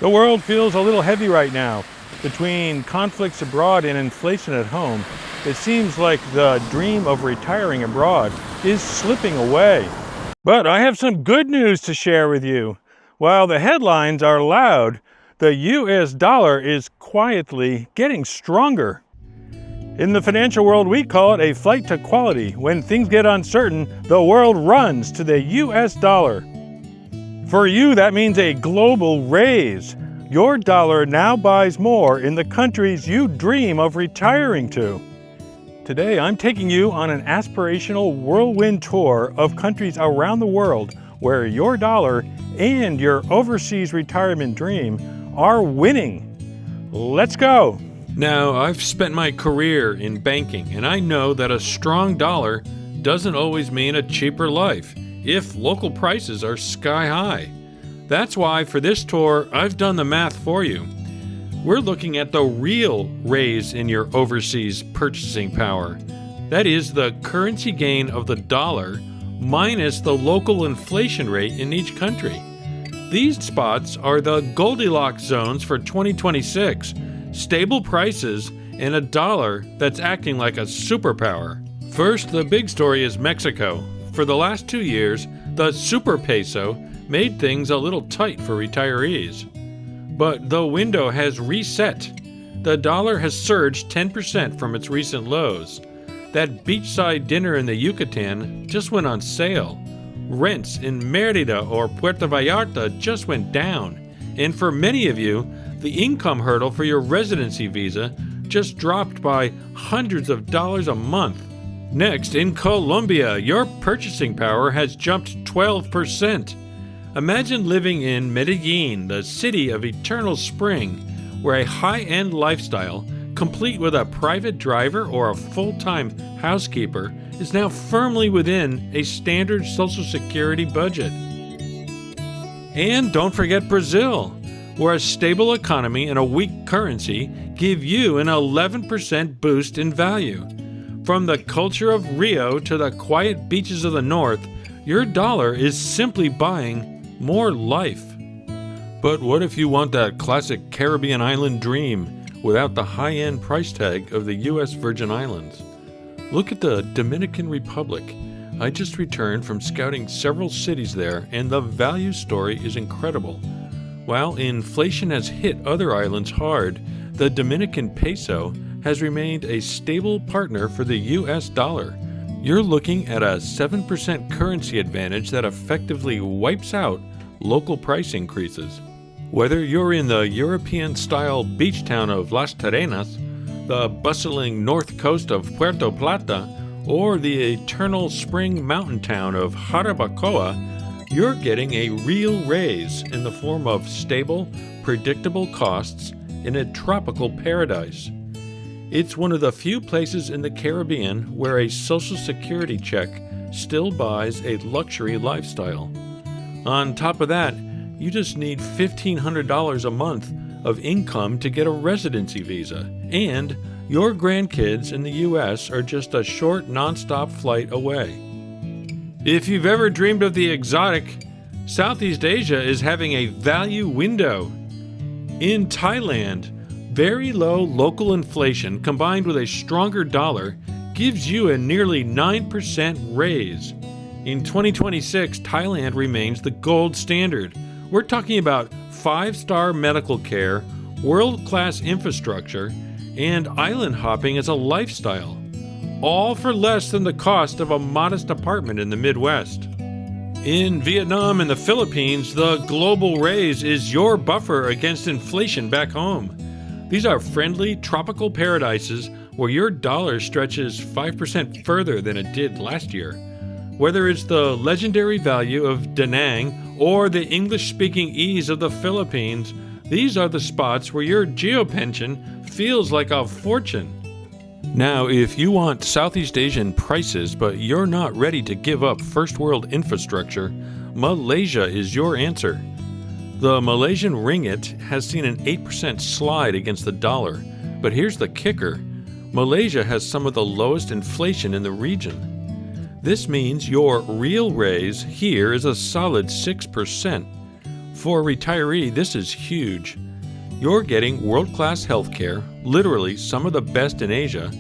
The world feels a little heavy right now. Between conflicts abroad and inflation at home, it seems like the dream of retiring abroad is slipping away. But I have some good news to share with you. While the headlines are loud, the US dollar is quietly getting stronger. In the financial world, we call it a flight to quality. When things get uncertain, the world runs to the US dollar. For you, that means a global raise. Your dollar now buys more in the countries you dream of retiring to. Today, I'm taking you on an aspirational whirlwind tour of countries around the world where your dollar and your overseas retirement dream are winning. Let's go! Now, I've spent my career in banking, and I know that a strong dollar doesn't always mean a cheaper life if local prices are sky high. That's why for this tour, I've done the math for you. We're looking at the real raise in your overseas purchasing power. That is the currency gain of the dollar minus the local inflation rate in each country. These spots are the Goldilocks zones for 2026. Stable prices and a dollar that's acting like a superpower. First, the big story is Mexico. For the last 2 years, the super peso made things a little tight for retirees. But the window has reset. The dollar has surged 10% from its recent lows. That beachside dinner in the Yucatan just went on sale. Rents in Mérida or Puerto Vallarta just went down. And for many of you, the income hurdle for your residency visa just dropped by hundreds of dollars a month. Next, in Colombia, your purchasing power has jumped 12%. Imagine living in Medellin, the city of eternal spring, where a high-end lifestyle, complete with a private driver or a full-time housekeeper, is now firmly within a standard Social Security budget. And don't forget Brazil, where a stable economy and a weak currency give you an 11% boost in value. From the culture of Rio to the quiet beaches of the north, your dollar is simply buying more life. But what if you want that classic Caribbean island dream without the high-end price tag of the U.S. Virgin Islands? Look at the Dominican Republic. I just returned from scouting several cities there, and the value story is incredible. While inflation has hit other islands hard, the Dominican Peso has remained a stable partner for the U.S. dollar. You're looking at a 7% currency advantage that effectively wipes out local price increases. Whether you're in the European-style beach town of Las Terrenas, the bustling north coast of Puerto Plata, or the eternal spring mountain town of Jarabacoa, you're getting a real raise in the form of stable, predictable costs in a tropical paradise. It's one of the few places in the Caribbean where a Social Security check still buys a luxury lifestyle. On top of that, you just need $1,500 a month of income to get a residency visa, and your grandkids in the U.S. are just a short, non-stop flight away. If you've ever dreamed of the exotic, Southeast Asia is having a value window. In Thailand, very low local inflation combined with a stronger dollar gives you a nearly 9% raise. In 2026, Thailand remains the gold standard. We're talking about 5-star medical care, world-class infrastructure, and island hopping as a lifestyle, all for less than the cost of a modest apartment in the Midwest. In Vietnam and the Philippines, the global raise is your buffer against inflation back home. These are friendly, tropical paradises where your dollar stretches 5% further than it did last year. Whether it's the legendary value of Da Nang or the English-speaking ease of the Philippines, these are the spots where your GeoPension feels like a fortune. Now, if you want Southeast Asian prices but you're not ready to give up first world infrastructure, Malaysia is your answer. The Malaysian ringgit has seen an 8% slide against the dollar, but here's the kicker. Malaysia has some of the lowest inflation in the region. This means your real raise here is a solid 6%. For a retiree, this is huge. You're getting world-class healthcare, literally some of the best in Asia,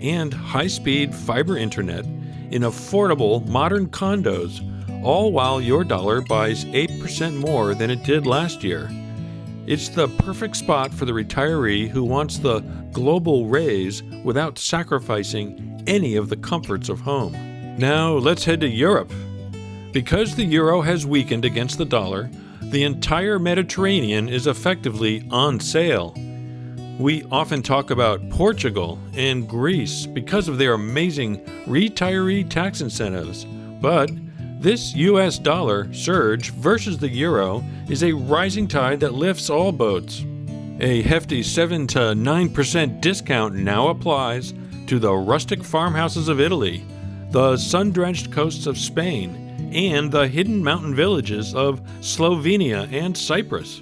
and high-speed fiber internet in affordable modern condos, all while your dollar buys 8% more than it did last year. It's the perfect spot for the retiree who wants the global raise without sacrificing any of the comforts of home. Now let's head to Europe. Because the euro has weakened against the dollar, the entire Mediterranean is effectively on sale. We often talk about Portugal and Greece because of their amazing retiree tax incentives, but this US dollar surge versus the euro is a rising tide that lifts all boats. A hefty 7 to 9% discount now applies to the rustic farmhouses of Italy, the sun-drenched coasts of Spain, and the hidden mountain villages of Slovenia and Cyprus.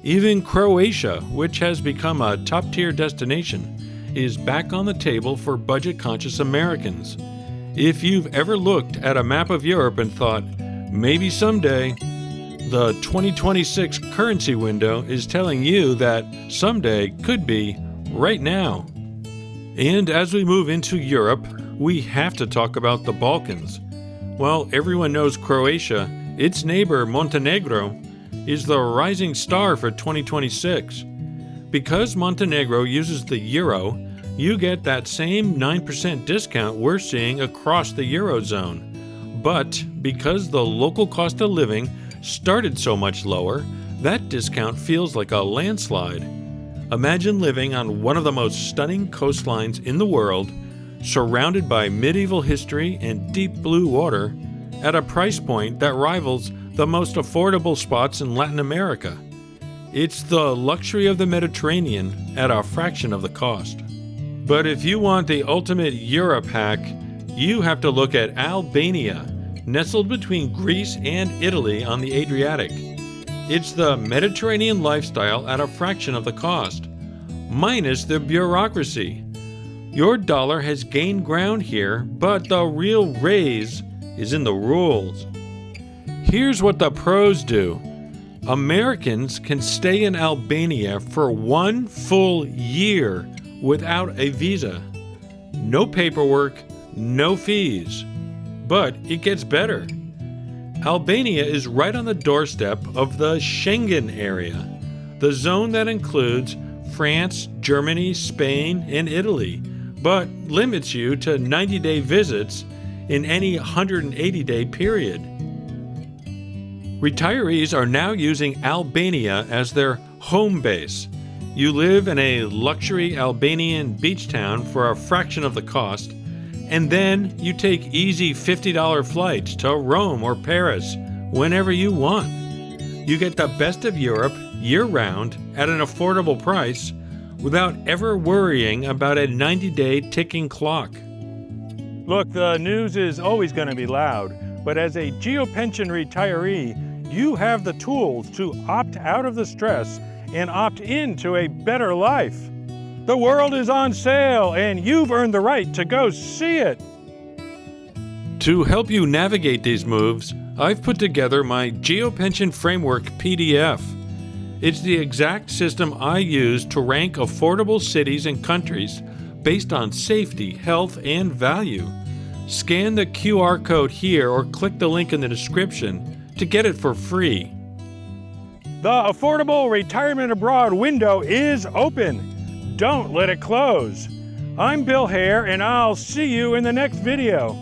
Even Croatia, which has become a top-tier destination, is back on the table for budget-conscious Americans. If you've ever looked at a map of Europe and thought, maybe someday, the 2026 currency window is telling you that someday could be right now. And as we move into Europe, we have to talk about the Balkans. While everyone knows Croatia, its neighbor Montenegro is the rising star for 2026. Because Montenegro uses the euro, you get that same 9% discount we're seeing across the Eurozone. But because the local cost of living started so much lower, that discount feels like a landslide. Imagine living on one of the most stunning coastlines in the world, surrounded by medieval history and deep blue water, at a price point that rivals the most affordable spots in Latin America. It's the luxury of the Mediterranean at a fraction of the cost. But if you want the ultimate Europe hack, you have to look at Albania, nestled between Greece and Italy on the Adriatic. It's the Mediterranean lifestyle at a fraction of the cost, minus the bureaucracy. Your dollar has gained ground here, but the real raise is in the rules. Here's what the pros do. Americans can stay in Albania for 1 full year without a visa. No paperwork, no fees. But it gets better. Albania is right on the doorstep of the Schengen area, the zone that includes France, Germany, Spain, and Italy, but limits you to 90-day visits in any 180-day period. Retirees are now using Albania as their home base. You live in a luxury Albanian beach town for a fraction of the cost, and then you take easy $50 flights to Rome or Paris whenever you want. You get the best of Europe year-round at an affordable price without ever worrying about a 90-day ticking clock. Look, the news is always going to be loud, but as a GeoPension retiree, you have the tools to opt out of the stress and opt into a better life. The world is on sale, and you've earned the right to go see it. To help you navigate these moves, I've put together my GeoPension Framework PDF. It's the exact system I use to rank affordable cities and countries based on safety, health, and value. Scan the QR code here or click the link in the description to get it for free. The affordable retirement abroad window is open. Don't let it close. I'm Bill Hare, and I'll see you in the next video.